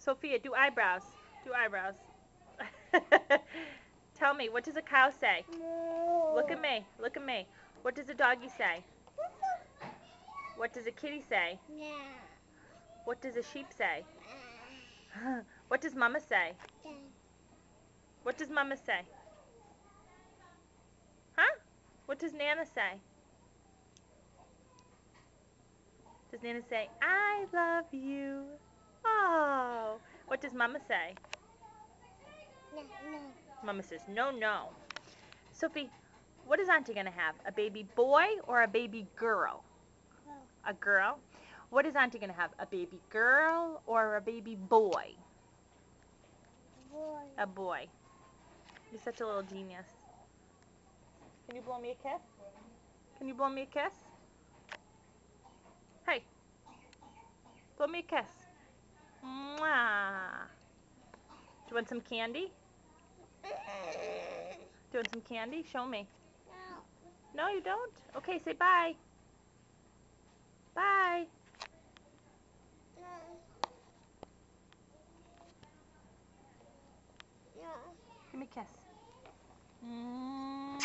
Sophia, do eyebrows. Do eyebrows. Tell me, what does a cow say? Look at me. Look at me. What does a doggy say? What does a kitty say? What does a sheep say? What does Mama say? What does Mama say? Huh? What does Nana say? Does Nana say, I love you? Oh. What does Mama say? No. Mama says, no, no. Sophie, what is Auntie going to have? A baby boy or a baby girl? A girl? What is Auntie going to have? A baby girl or a baby boy? Boy. A boy. You're such a little genius. Can you blow me a kiss? Can you blow me a kiss? Hey. Blow me a kiss. Mwah. Do you want some candy? Do you want some candy? Show me. No, you don't? Okay, say bye. Bye. No. Give me a kiss. Mwah.